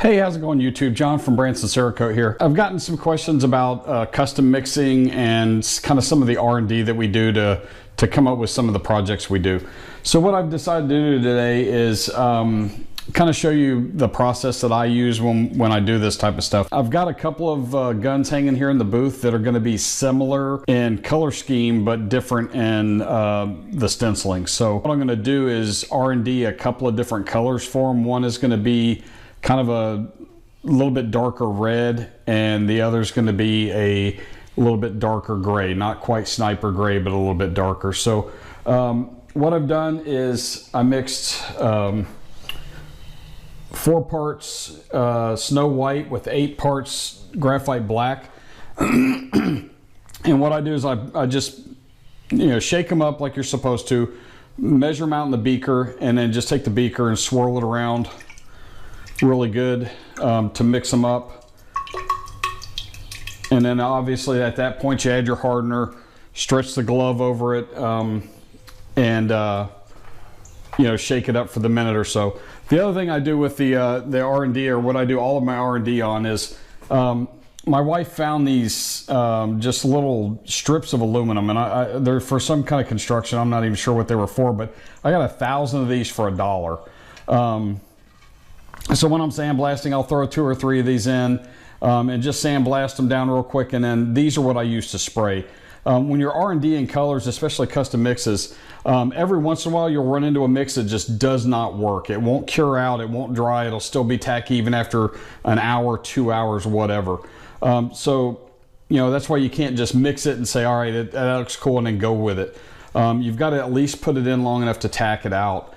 Hey, how's it going, YouTube? John from Branson, Cerakote here. I've gotten some questions about custom mixing and kind of some of the R&D that we do to come up with some of the projects we do. So what I've decided to do today is kind of show you the process that I use when I do this type of stuff. I've got a couple of guns hanging here in the booth that are going to be similar in color scheme but different in the stenciling. So what I'm going to do is R&D a couple of different colors for them. One is going to be kind of a little bit darker red, and the other is going to be a little bit darker gray, not quite sniper gray, but a little bit darker. So what I've done is I mixed 4 parts snow white with 8 parts graphite black. And what I do is I just shake them up like you're supposed to, measure them out in the beaker, and then just take the beaker and swirl it around really good to mix them up. And then obviously at that point you add your hardener, stretch the glove over it, and shake it up for the minute or so. The other thing I do with the R&D, or what I do all of my R&D on, is my wife found these just little strips of aluminum, and they're for some kind of construction. I'm not even sure what they were for, but I got 1,000 of these for $1. So when I'm sandblasting, I'll throw 2 or 3 of these in and just sandblast them down real quick, and then these are what I use to spray. When you're R&D in colors, especially custom mixes, every once in a while you'll run into a mix that just does not work. It won't cure out, it won't dry, it'll still be tacky even after an hour, 2 hours, whatever. So that's why you can't just mix it and say, all right, that looks cool, and then go with it. You've got to at least put it in long enough to tack it out.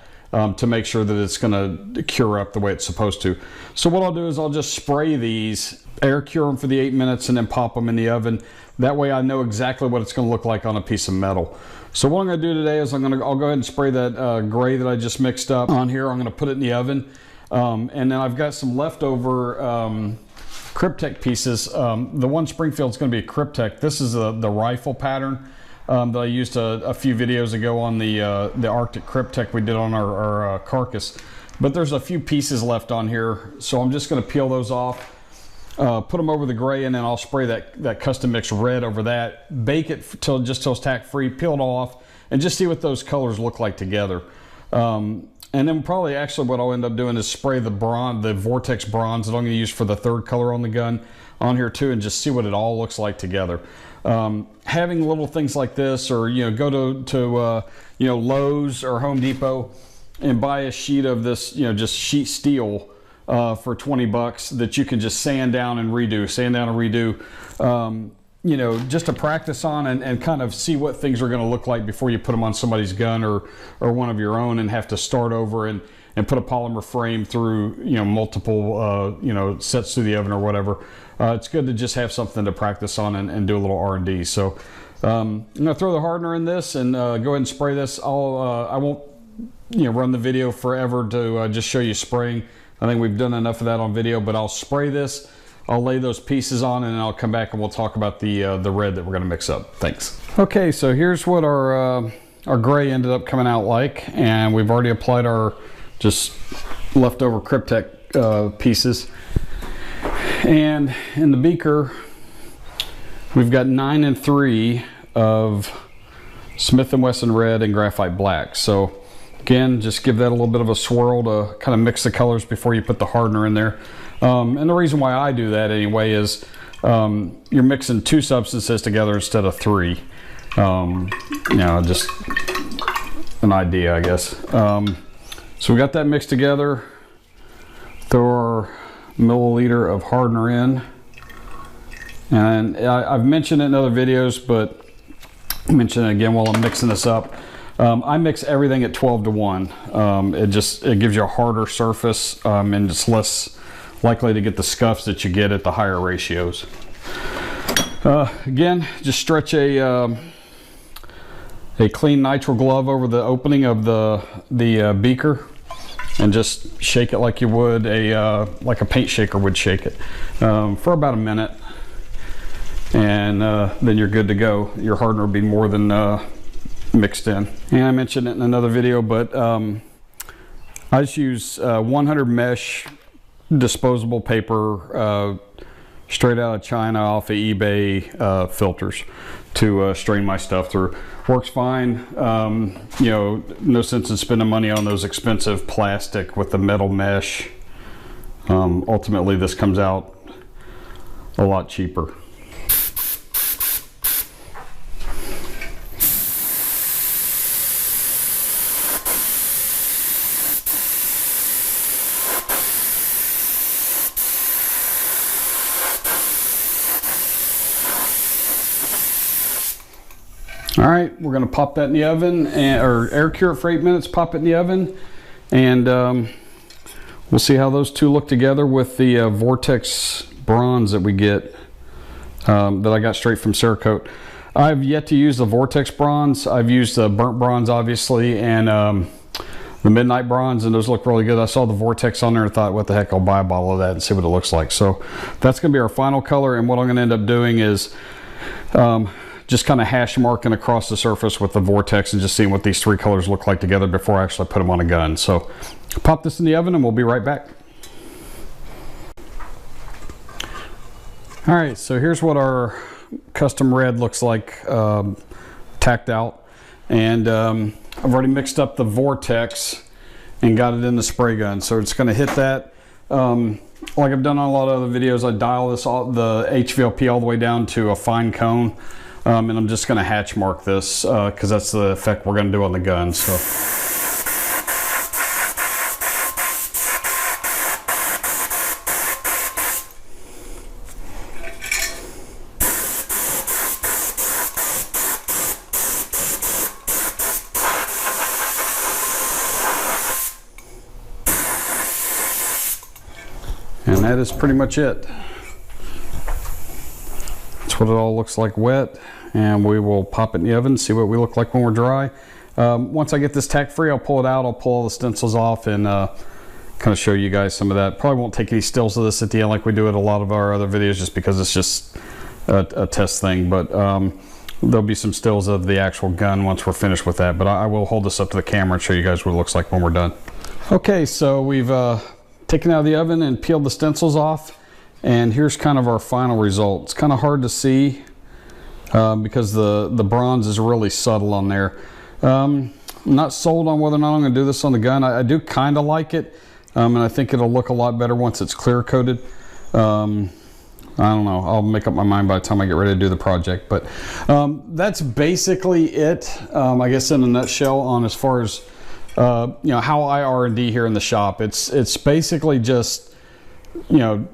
To make sure that it's going to cure up the way it's supposed to. So what I'll do is I'll just spray these, air cure them for the 8 minutes, and then pop them in the oven. That way I know exactly what it's going to look like on a piece of metal. So what I'm going to do today is I'll go ahead and spray that gray that I just mixed up on here. I'm going to put it in the oven, and then I've got some leftover Cryptek pieces. The one Springfield's going to be a Cryptek. This is the rifle pattern that I used a few videos ago on the Arctic Cryptek we did on our carcass. But there's a few pieces left on here, so I'm just going to peel those off, put them over the gray, and then I'll spray that custom mix red over that, bake it till it's tack free, peel it all off, and just see what those colors look like together. And then probably actually what I'll end up doing is spray the Vortex bronze that I'm going to use for the 3rd color on the gun on here too, and just see what it all looks like together. Having little things like this, or go to Lowe's or Home Depot and buy a sheet of this, just sheet steel for 20 bucks that you can just sand down and redo, just to practice on and kind of see what things are going to look like before you put them on somebody's gun or one of your own, and have to start over and put a polymer frame through multiple sets through the oven or whatever. It's good to just have something to practice on and do a little R&D. So I'm going to throw the hardener in this and go ahead and spray this. I won't run the video forever to just show you spraying. I think we've done enough of that on video, but I'll spray this, I'll lay those pieces on, and then I'll come back and we'll talk about the red that we're going to mix up. Thanks. Okay, so here's what our gray ended up coming out like, and we've already applied our just leftover Cryptek pieces. And in the beaker, we've got 9 and 3 of Smith & Wesson red and graphite black. So again, just give that a little bit of a swirl to kind of mix the colors before you put the hardener in there. And the reason why I do that anyway is you're mixing 2 substances together instead of 3. Just an idea, I guess. So we got that mixed together. Throw our milliliter of hardener in, and I've mentioned it in other videos, but I'll mention it again while I'm mixing this up. I mix everything at 12 to 1. It gives you a harder surface, and it's less likely to get the scuffs that you get at the higher ratios. Again, just stretch a clean nitrile glove over the opening of the beaker, and just shake it like you would like a paint shaker would shake it for about a minute, and then you're good to go. Your hardener will be more than mixed in. And I mentioned it in another video, but I just use 100 mesh disposable paper, straight out of China off of eBay filters to strain my stuff through. Works fine. You know, no sense in spending money on those expensive plastic with the metal mesh. Ultimately, this comes out a lot cheaper. All right, we're gonna pop that in the oven, or air cure it for 8 minutes, pop it in the oven, and we'll see how those two look together with the Vortex bronze that we get, that I got straight from Cerakote. I've yet to use the Vortex bronze. I've used the burnt bronze, obviously, and the midnight bronze, and those look really good. I saw the Vortex on there and thought, what the heck, I'll buy a bottle of that and see what it looks like. So that's gonna be our final color, and what I'm gonna end up doing is just kind of hash marking across the surface with the Vortex and just seeing what these three colors look like together before I actually put them on a gun. So pop this in the oven and we'll be right back. All right, so here's what our custom red looks like tacked out. And I've already mixed up the Vortex and got it in the spray gun. So it's gonna hit that. Like I've done on a lot of other videos, I dial this the HVLP all the way down to a fine cone. And I'm just going to hatch mark this because that's the effect we're going to do on the gun. So. And that is pretty much it. That's what it all looks like wet. And we will pop it in the oven, see what we look like when we're dry. Once I get this tack free, I'll pull it out, I'll pull all the stencils off and kind of show you guys some of that. Probably won't take any stills of this at the end like we do at a lot of our other videos just because it's just a test thing. But there'll be some stills of the actual gun once we're finished with that. But I will hold this up to the camera and show you guys what it looks like when we're done. Okay, so we've taken it out of the oven and peeled the stencils off. And here's kind of our final result. It's kind of hard to see because the bronze is really subtle on there. I'm not sold on whether or not I'm going to do this on the gun. I do kind of like it, and I think it'll look a lot better once it's clear coated. I don't know. I'll make up my mind by the time I get ready to do the project. But that's basically it, I guess, in a nutshell on as far as you know, how I R&D here in the shop. It's basically just, you know,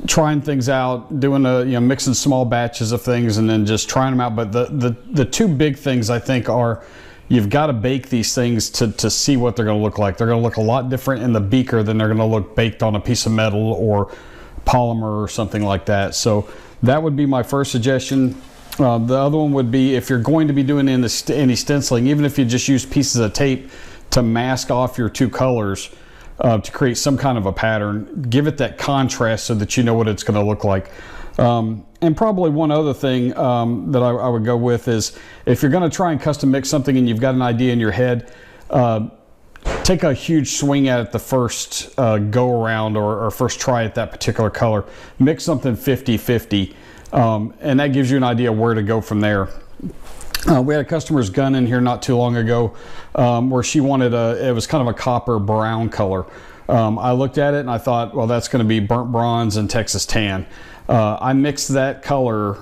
trying things out, doing you know, mixing small batches of things and then just trying them out. But the two big things I think are you've got to bake these things to see what they're going to look like. They're going to look a lot different in the beaker than they're going to look baked on a piece of metal or polymer or something like that. So that would be my first suggestion. The other one would be if you're going to be doing any stenciling, even if you just use pieces of tape to mask off your two colors, to create some kind of a pattern, give it that contrast so that you know what it's going to look like. And probably one other thing that I would go with is if you're going to try and custom mix something and you've got an idea in your head, take a huge swing at it the first go around or first try at that particular color. Mix something 50-50, and that gives you an idea where to go from there. We had a customer's gun in here not too long ago where she wanted it was kind of a copper brown color. I looked at it and I thought, well, that's going to be burnt bronze and Texas tan. I mixed that color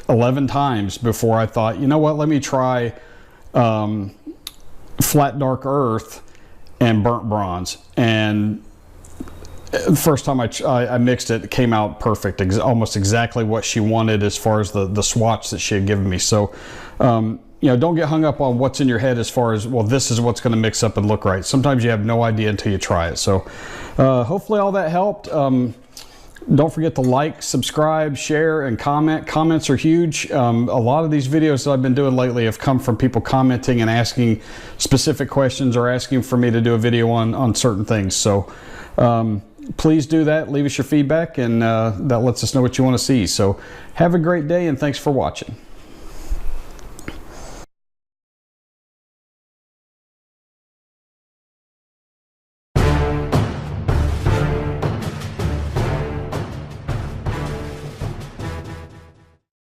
11 times before I thought, you know what, let me try flat dark earth and burnt bronze. And the first time I mixed it, it came out perfect, almost exactly what she wanted as far as the swatch that she had given me. So, you know, don't get hung up on what's in your head as far as, well, this is what's going to mix up and look right. Sometimes you have no idea until you try it. So hopefully all that helped. Don't forget to like, subscribe, share, and comment. Comments are huge. A lot of these videos that I've been doing lately have come from people commenting and asking specific questions or asking for me to do a video on certain things. So please do that. Leave us your feedback, and that lets us know what you want to see. So have a great day, and thanks for watching.